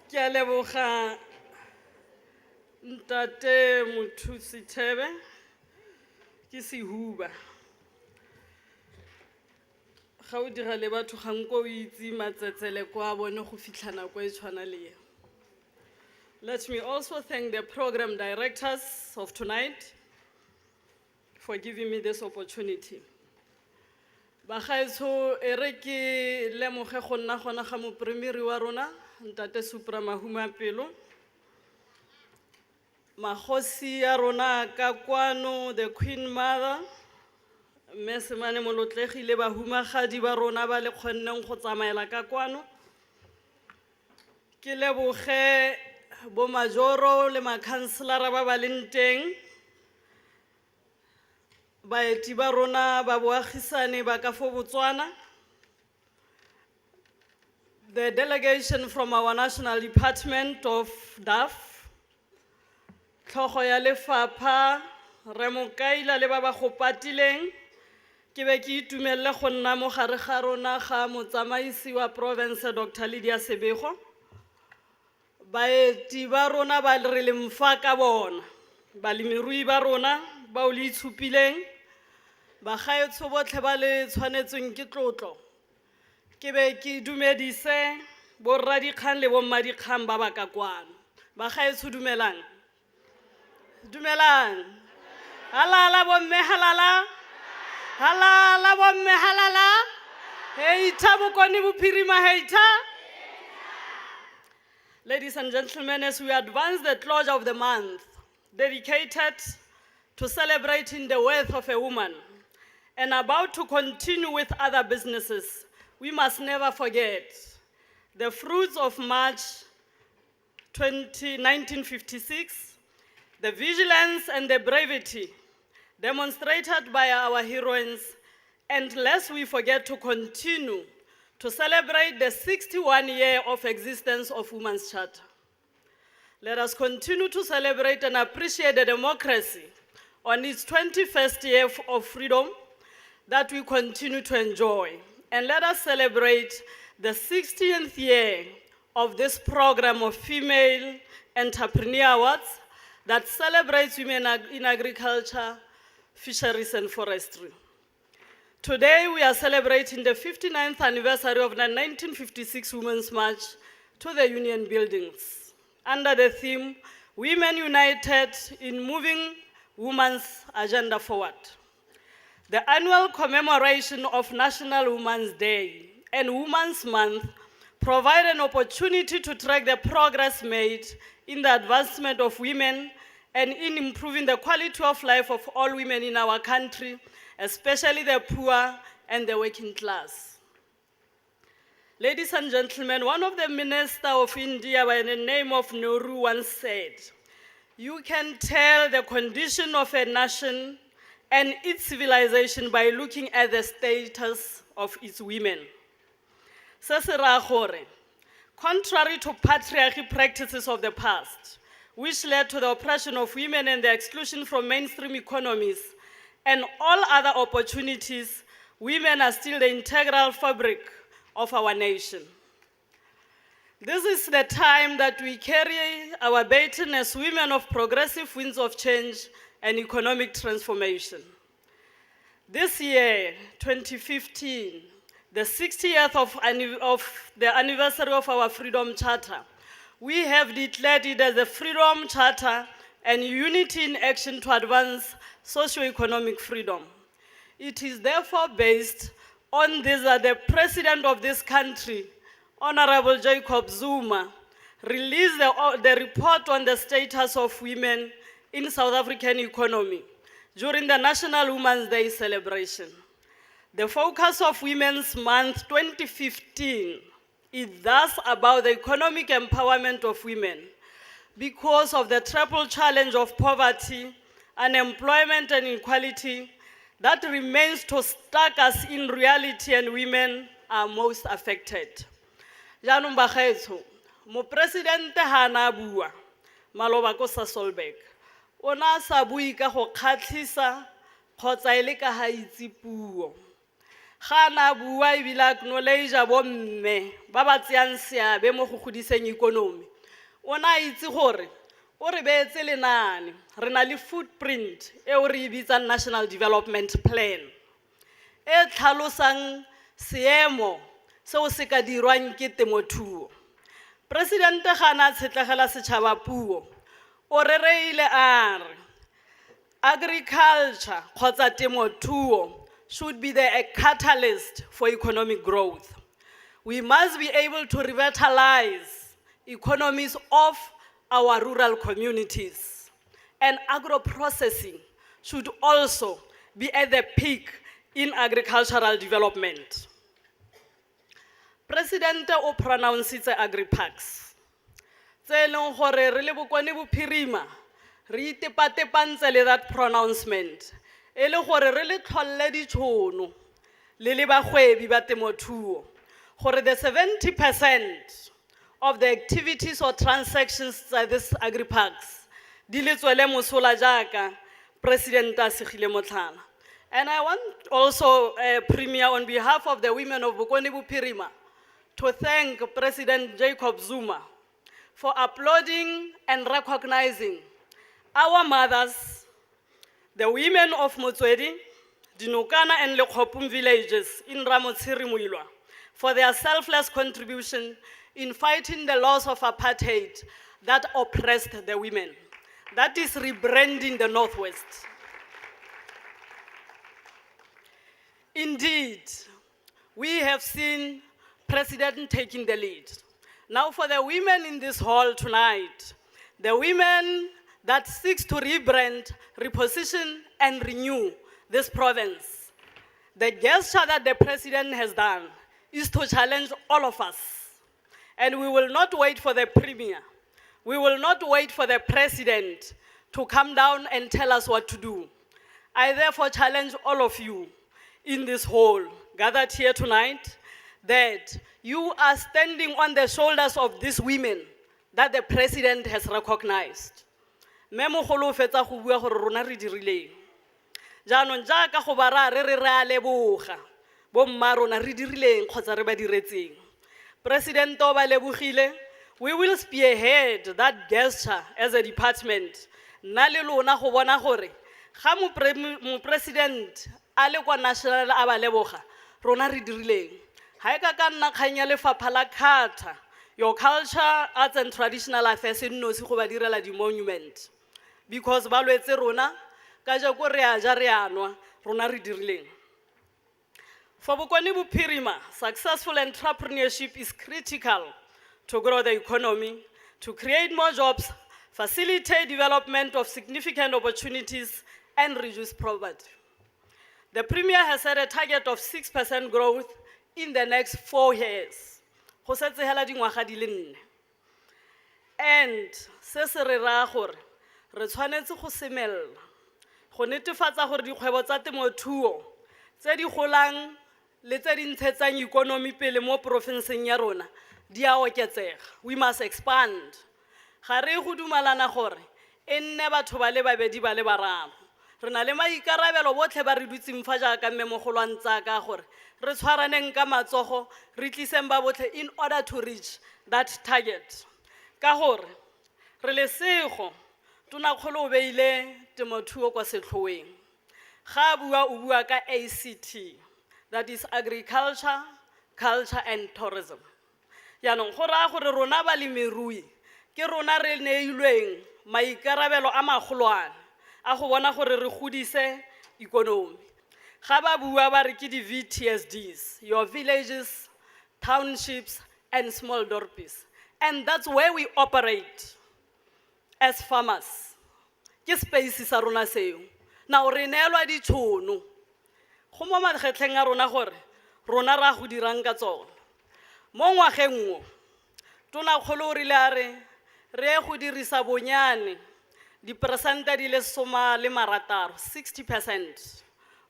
Ke a leboga Ntate Mothusi Thebe ke sehuba ga o dira le batho ga nko o itse matsetsele kwa bone go fitlha nako e tshwana le ye. Let me also thank the program directors of tonight for giving me this opportunity. Bagaetsho e re ke lemoge go nna gona ga mopremiri wa rona Ntate Supra Mahumapelo, magosi ya rona ka kwano, the Queen Mother, mme Semane Molotlegile bahumagadi ba rona ba le kgonneng go tsamaela ka kwano. Ke leboge bo majoro le makhanselara ba ba leng teng, baeti ba rona ba boagisane ba ka fo Botswana, the delegation from our National Department of DAF, Tlhogo ya Lefapha, Re Mokaila le ba ba go patileng, ke be ke itumelle go nna mo gare ga rona ga motsamaisi wa province Dr. Lydia Sebego, baeti ba rona ba re le mfa ka bona, balemirui ba rona ba o le itshupileng, bagaetsho botlhe ba le tshwanetsweng ke tlotlo, ke be ke dumedise borradikgang le bommadikgang ba ba ka kwano. Bagaetsho dumelang. Dumelang. Halala bomme halala. Halala bomme halala. Heita bokoni bophirima heita. Ladies and gentlemen, as we advance the closure of the month dedicated to celebrating the worth of a woman and about to continue with other businesses, we must never forget the fruits of March 1956, the vigilance and the bravery demonstrated by our heroines, and lest we forget to continue to celebrate the 61 year of existence of Women's Charter. Let us continue to celebrate and appreciate the democracy on its 21st year of freedom that we continue to enjoy. And let us celebrate the 60th year of this program of Female Entrepreneur Awards that celebrates women in agriculture, fisheries, and forestry. Today, we are celebrating the 59th anniversary of the 1956 Women's March to the Union Buildings, under the theme, Women United in Moving Women's Agenda Forward. The annual commemoration of National Women's Day and Women's Month provide an opportunity to track the progress made in the advancement of women and in improving the quality of life of all women in our country, especially the poor and the working class. Ladies and gentlemen, one of the ministers of India by the name of Nehru once said, "You can tell the condition of a nation and its civilization by looking at the status of its women." Se se raya gore, contrary to patriarchy practices of the past, which led to the oppression of women and the exclusion from mainstream economies and all other opportunities, women are still the integral fabric of our nation. This is the time that we carry our baton as women of progressive winds of change and economic transformation. This year, 2015, the 60th of the anniversary of our Freedom Charter, we have declared it as the Freedom Charter and Unity in Action to Advance Socio-Economic Freedom. It is therefore based on this that the President of this country, Honorable Jacob Zuma, released the report on the status of women in South African economy during the National Women's Day celebration. The focus of Women's Month 2015 is thus about the economic empowerment of women because of the triple challenge of poverty, unemployment, and inequality that remains to stack us in reality, and women are most affected. Jaanong bagaetsho, Mopresidente ha na bua maloba ko Sasolburg. Ona sa bui ka go kgatlhisa kgotsa ile ka ha itse puo. Ga na bua e bila acknowledge bomme ba ba tseyang seabe mo go godiseng ikonomi o na itse gore o re beetse lenane re na le footprint e o re e bitsang National Development Plan e tlhalosang seemo seo se ka dirwang ke temothuo. Presidente ga na tshetlegela setšhaba puo o rereile a re agriculture kgotsa temothuo should be the catalyst for economic growth. We must be able to revitalize economies of our rural communities. And agro-processing should also be at the peak in agricultural development. President o pronounced agri-parks. Tse leng gore re le Bokone Bophirima re itepatepantse le that pronouncement. E le gore re le tlholle ditšhono le le bagwebi ba temothuo gore the 70% of the activities or transactions at this agri-parks di le tswele mosola jaaka President a segile motlhala. And I want also, Premier, on behalf of the women of Bokone Bophirima, to thank President Jacob Zuma for applauding and recognizing our mothers, the women of Motswedi, Dinokana and Lekhopum villages in Ramotsiri-Muilwa for their selfless contribution in fighting the laws of apartheid that oppressed the women. That is rebranding the Northwest. Indeed, we have seen President taking the lead. Now for the women in this hall tonight, the women that seeks to rebrand, reposition, and renew this province, the gesture that the President has done is to challenge all of us. And we will not wait for the Premier. We will not wait for the President to come down and tell us what to do. I therefore challenge all of you in this hall, gathered here tonight, that you are standing on the shoulders of these women that the President has recognized. Memogolo fetsa go bua gore rona re dirileng. Jaanong jaaka go bara re a leboga, bomma rona re dirileng kgotsa re ba diretseng. President o ba lebogile, we will spearhead that gesture as a department. Nna le lona go bona gore ga mo President a le kwa national a ba leboga, rona re dirileng. Ha e ka ka nna kgang ya lefapha la Khatha, your culture, arts and traditional affairs e nnosi go ba direla di-monument. Because ba lwetse rona, ka jako re a ja re a nwa, rona re dirileng. For Bokone Bophirima, successful entrepreneurship is critical to grow the economy, to create more jobs, facilitate development of significant opportunities, and reduce poverty. The Premier has set a target of 6% growth in the next 4 years. Go setse hela dingwaga di le 4. And se se re raya gore re tshwanetse go semella go netefatsa gore dikgwebo tsa temothuo tse di golang le tse di ntshetsang ikonomi pele mo porofenseng ya rona di a oketsega. We must expand. Ga re go dumalana gore e nne batho ba le babedi ba le bararo. Re na le maikarabelo botlhe ba re dutseng fa jaaka mmemogolo a ntsa ka gore re tshwaraneng ka matsogo re tliseng ba botlhe in order to reach that target. Ka gore re lesego tonakgolo o beile temothuo kwa setlhoeng. Ga bua o bua ka ACT, that is agriculture, culture and tourism. Yaanong go raya gore rona balemirui ke rona re neilweng maikarabelo a magolwane a go bona gore re godise ikonomi. Ga ba bua ba re ke di-VTSDs, your villages, townships and small dorpies. And that's where we operate as farmers. Ke space sa rona seo. Now re neelwa ditšhono. Go mo magetleng a rona gore rona ra go dirang ka tsona. Mo ngwageng o tonakgolo o rile a re re go dirisa bonyane diperesente di le 60%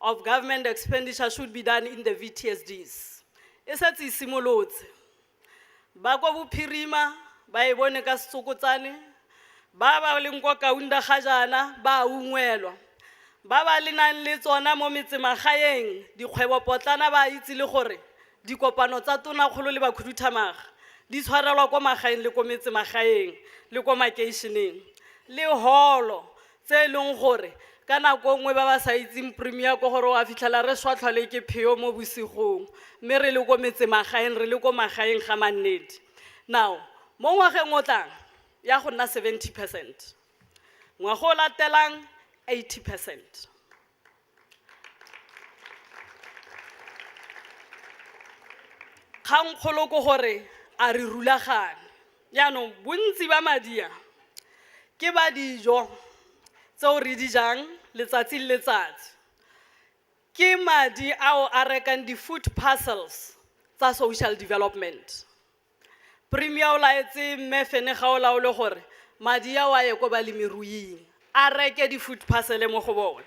of government expenditure should be done in the VTSDs. E setse e simolotse. Ba kwa Bophirima ba e bone ka setsokotsane, ba ba leng kwa Kaunda ga jana ba ungwelwa, ba ba le nang le tsona mo metsemagaeng dikgwebo potlana ba itse le gore dikopano tsa tonakgolo le bakhuduthamaga di tshwarelwa ko magaeng le ko metsemagaeng le ko makeišeneng le holo tse leng gore ka nako nngwe ba ba sa itseng premier ko gore wa fitlhela re swatlhwale ke pheo mo bosigong mme re le ko metsemagaeng re le ko magaeng ga mannedi. Now mo ngwageng o tlang ya go nna 70%, ngwaga o latelang 80%. Kgang kgolo ko gore a re rulagane yaanong bontsi ba madia ke ba dijo tseo re di jang letsatsi le letsatsi, ke madi ao a rekang di-food parcels tsa social development. Premier o laetse mmefene ga o laole gore madi ao a ye ko balemiruing a reke di-food parcel mo go bone.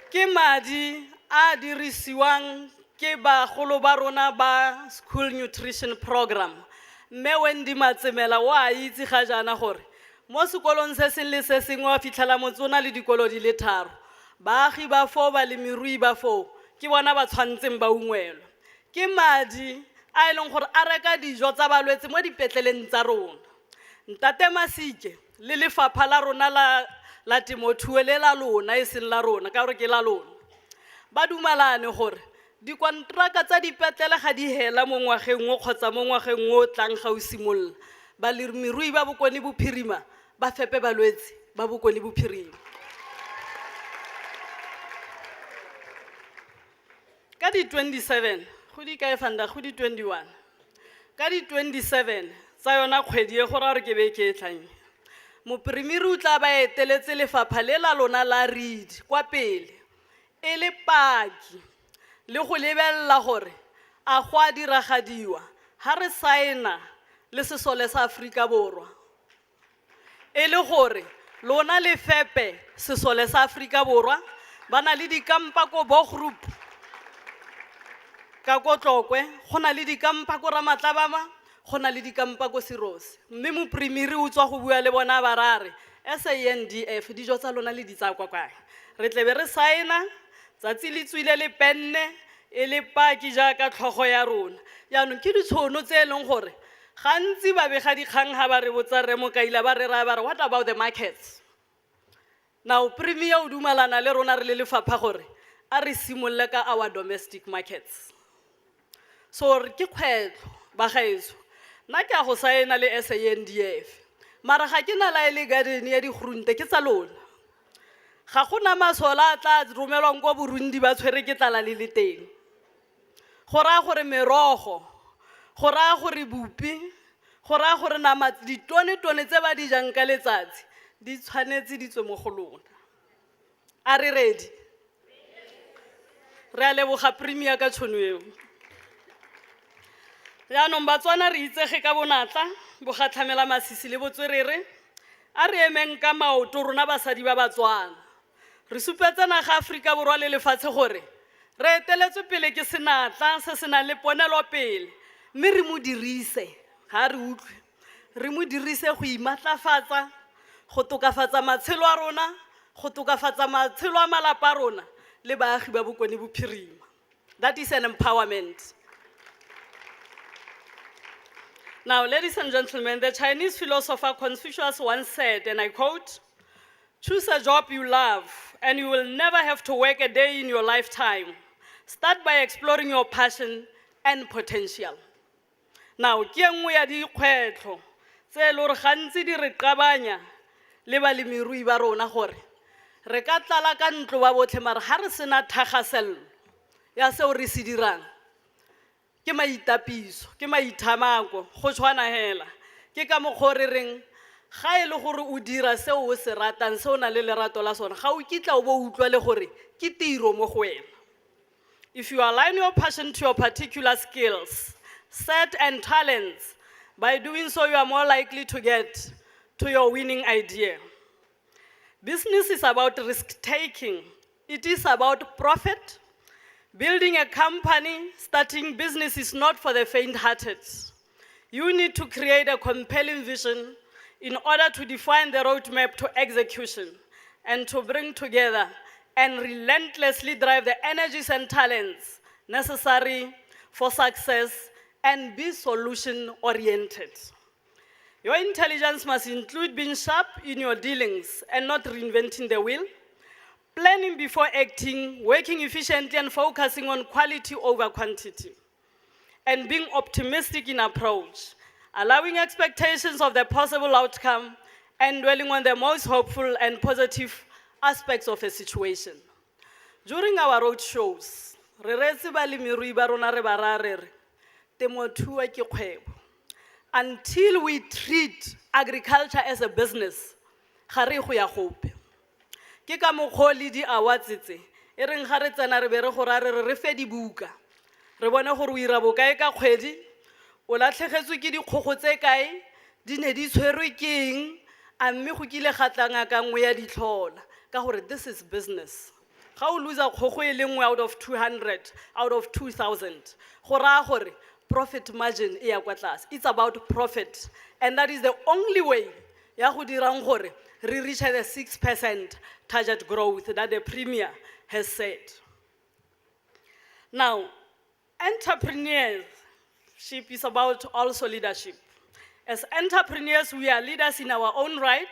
Ke madi a dirisiwang ke bagolo ba rona ba school nutrition program. Mme Wendy Matsemela wa itse ga jana gore mo sekolong se seng le se sengwe wa fitlhela motsona le dikolo di le 3, baagi ba foo balemirui ba foo ke bona ba tshwantseng ba ungwelwa. Ke madi a e leng gore a reka dijo tsa balwetse mo dipetleleng tsa rona. Ntate Masike le lefapha la rona la temothuo le la lona e seng la rona ka gore ke la lona ba dumalane gore dikontraka tsa dipetlele ga di hela mo ngwageng o kgotsa mo ngwageng o tlang ga o simolola balemirui ba bokone bophirima ba fepe balwetse ba bokone bophirima. Ka di 27 go di kae fanda go di 21 ka di 27 tsa yona kgwedi e gore ke be ke tlang mopremiri o tla ba eteletse lefapha le la lona la read kwa pele e le paki le go lebella gore a go a diragadiwa ha re saena le sesole sa Afrika Borwa e le gore lona le fepe sesole sa Afrika Borwa ba na le dikampa ko Bo Group ka ko Tlokwe go na le dikampa ko Ramatlabama go na le dikampa ko Serose mme mopremiri o tswa go bua le bona barare SANDF dijo tsa lona le ditsa kwa kae re tlebe re saena tsatsi le tswile le penne e le paki jaaka tlhogo ya rona yaanong ke ditshono tse e leng gore gantsi ba bega dikgang ha ba re botsa re Mokaila ba re ra ba re what about the markets. Now premier o dumalana le rona re le lefapha gore a re simolle ka our domestic markets so re ke kgwetlo ba gaetso nna ke a go saena le SANDF mara ga ke na la ile garden ya digrunte ke tsa lona ga gona masola a tla romelwang kwa Burundi ba tshwere ke tlala le teng go raya gore merogo go raya gore bupi go raya gore nama ditone tse ba di jang ka letsatsi di tshwanetse di tswe mo go lona. A re ready? Re a leboga premier ka tšhono eo. Yaanong Batswana re itsege ka bonatla bogatlhamela masisi le botswerere a re emeng ka maoto rona basadi ba Batswana re supetsa naga Afrika Borwa le lefatshe gore re eteletswe pele ke senatla se se nang le ponelo pele mme re mo dirise ga re utlwe re mo dirise go imatlafatsa go tokafatsa matshelo a rona go tokafatsa matshelo a malapa a rona le baagi ba bokone bophirima. That is an empowerment. Now, ladies and gentlemen, the Chinese philosopher Confucius once said, and I quote, "Choose a job you love, and you will never have to work a day in your lifetime. Start by exploring your passion and potential." Now, ke nngwe ya dikgwetlho tse e le gore gantsi di re qabanya le balemirui ba rona gore re ka tlala ka ntlo ba botlhe mara ha re sena thagasello ya seo re se dirang ke maitapiso ke maithamako go tshwana hela ke ka mokgwa re reng ga e le gore o dira seo o se ratang seo na le lerato la sona ga o kitla o bo utlwa le gore ke tiro mo go wena. If you align your passion to your particular skills, set and talents, by doing so you are more likely to get to your winning idea. Business is about risk-taking. It is about profit. Building a company, starting business is not for the faint-hearted. You need to create a compelling vision in order to define the roadmap to execution and to bring together and relentlessly drive the energies and talents necessary for success, and be solution-oriented. Your intelligence must include being sharp in your dealings and not reinventing the wheel, planning before acting, working efficiently and focusing on quality over quantity, and being optimistic in approach, allowing expectations of the possible outcome and dwelling on the most hopeful and positive aspects of a situation. During our road shows, re reetse balemirui ba rona re ba raya re re, temothuo ke kgwebo. Until we treat agriculture as a business, ga re go ya gope. Ke ka mokgwa le di-awards tse, e reng ga re tsena re be re go raya re fe dibuka. Re bone gore o ira bokae ka kgwedi, o latlhegetswe ke dikgogo tse kae, di ne di tshwerwe ke eng, a mme go kile ga tla ngaka nngwe ya ditlhola. Ka gore this is business. Ga o loser kgogo e le nngwe out of 200, out of 2,000, go raya gore profit margin e ya kwa tlase. It's about profit. And that is the only way ya go dirang gore re reach the 6% target growth that the Premier has said. Now, entrepreneurship is about also leadership. As entrepreneurs, we are leaders in our own right.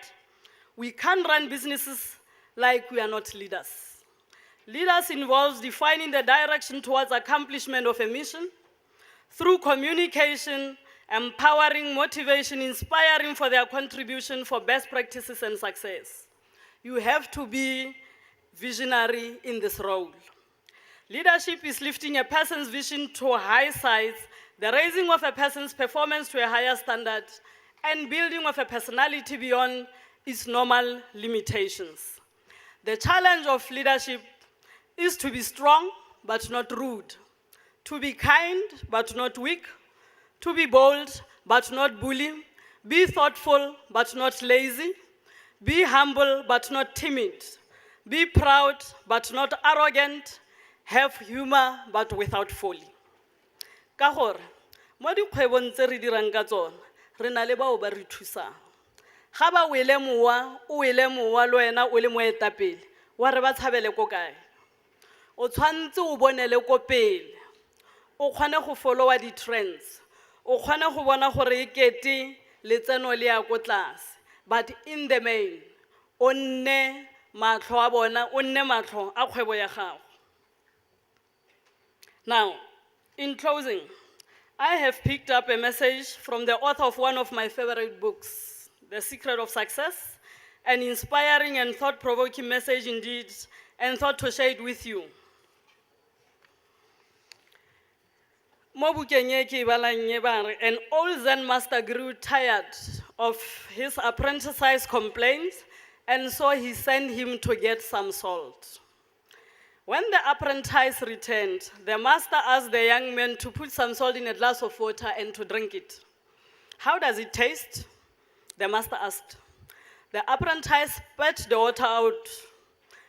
We can't run businesses like we are not leaders. Leaders involves defining the direction towards accomplishment of a mission through communication, empowering, motivation, inspiring for their contribution for best practices and success. You have to be visionary in this role. Leadership is lifting a person's vision to high heights, the raising of a person's performance to a higher standard, and building of a personality beyond its normal limitations. The challenge of leadership is to be strong but not rude, to be kind but not weak, to be bold but not bully, be thoughtful but not lazy, be humble but not timid, be proud but not arrogant, have humor but without folly. Ka gore mo dikgwebong tse re dirang ka tsona re na le bao ba re thusang. Ga ba wele mowa o wele mowa le wena o le moetapele wa re ba tshabele ko kae. O tshwantse o bonele ko pele, o kgone go followa di-trends, o kgone go bona gore e kete letseno le ya ko tlase, but in the main o nne matlho a bona, o nne matlho a kgwebo ya gago. Now, in closing, I have picked up a message from the author of one of my favorite books, The Secret of Success, an inspiring and thought-provoking message indeed, and thought to share it with you. An old Zen master grew tired of his apprentice's complaints, and so he sent him to get some salt. When the apprentice returned, the master asked the young man to put some salt in a glass of water and to drink it. How does it taste? The master asked. The apprentice spat the water out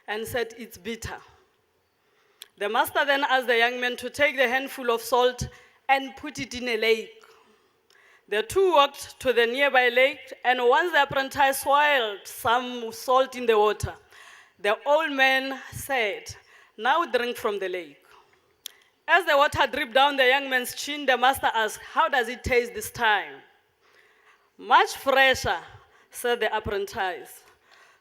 and said, "It's bitter." The master then asked the young man to take the handful of salt and put it in a lake. The two walked to the nearby lake, and once the apprentice swirled some salt in the water, the old man said, "Now drink from the lake." As the water dripped down the young man's chin, the master asked, "How does it taste this time?" "Much fresher," said the apprentice.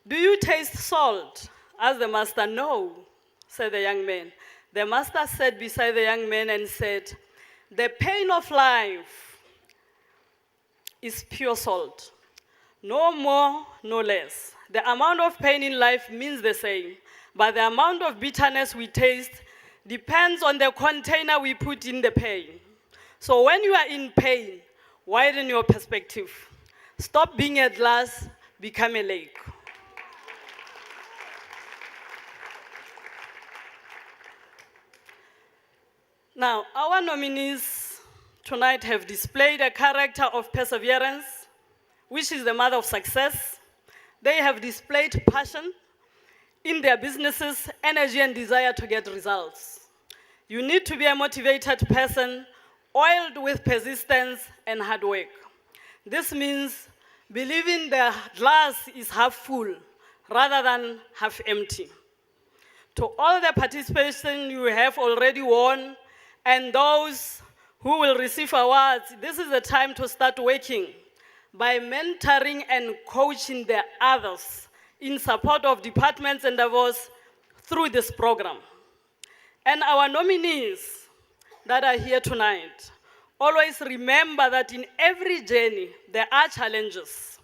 "Do you taste salt?" asked the master. "No," said the young man. The master sat beside the young man and said, "The pain of life is pure salt. No more, no less. The amount of pain in life means the same, but the amount of bitterness we taste depends on the container we put in the pain. So when you are in pain, widen your perspective. Stop being a glass, become a lake." Now, our nominees tonight have displayed a character of perseverance, which is the mother of success. They have displayed passion in their businesses, energy and desire to get results. You need to be a motivated person, oiled with persistence and hard work. This means believing the glass is half full rather than half empty. To all the participation you have already won, And those who will receive awards, this is the time to start working by mentoring and coaching the others in support of departments and endeavors through this program. And our nominees that are here tonight, always remember that in every journey, there are challenges.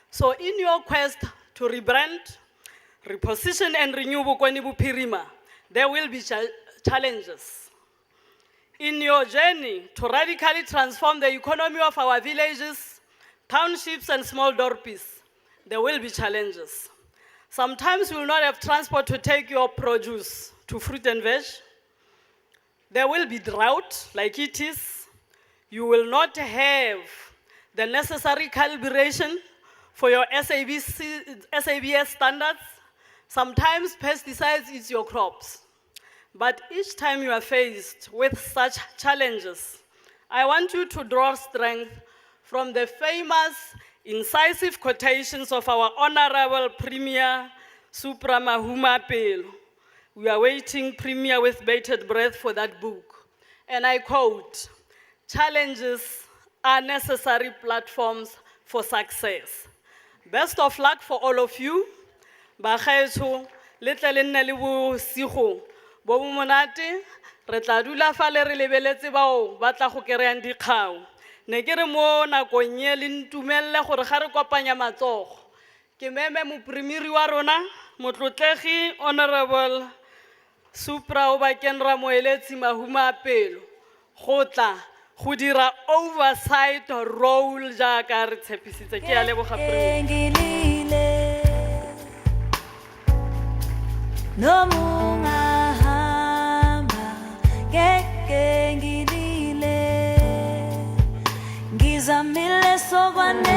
So in your quest to rebrand, reposition and renew Bokoni Bophirima, there will be challenges. In your journey to radically transform the economy of our villages, townships and small dorpies, there will be challenges. Sometimes you will not have transport to take your produce to fruit and veg. There will be drought, like it is. You will not have the necessary calibration for your SABS standards. Sometimes pesticides eat your crops. But each time you are faced with such challenges, I want you to draw strength from the famous, incisive quotations of our Honorable Premier Supra Mahuma Pelo. We are waiting, Premier, with bated breath for that book. And I quote, "Challenges are necessary platforms for success." Best of luck for all of you. Bagaetsho, le tle le nne le bosigo bo bo monate, re tla dula fa le re lebeletse bao ba tla go kereang dikgao. Ne ke re mo nakong ye le ntumelle gore ga re kopanya matsogo, ke meme mopremiri wa rona, motlotlegi Honorable Supra Obakeng Ramoeletsi Mahuma Pelo, go tla go dira oversight role jaaka re tshepisitse. Ke a leboga Premier. No mungahamba ngeke ngilile ngizamile sokwane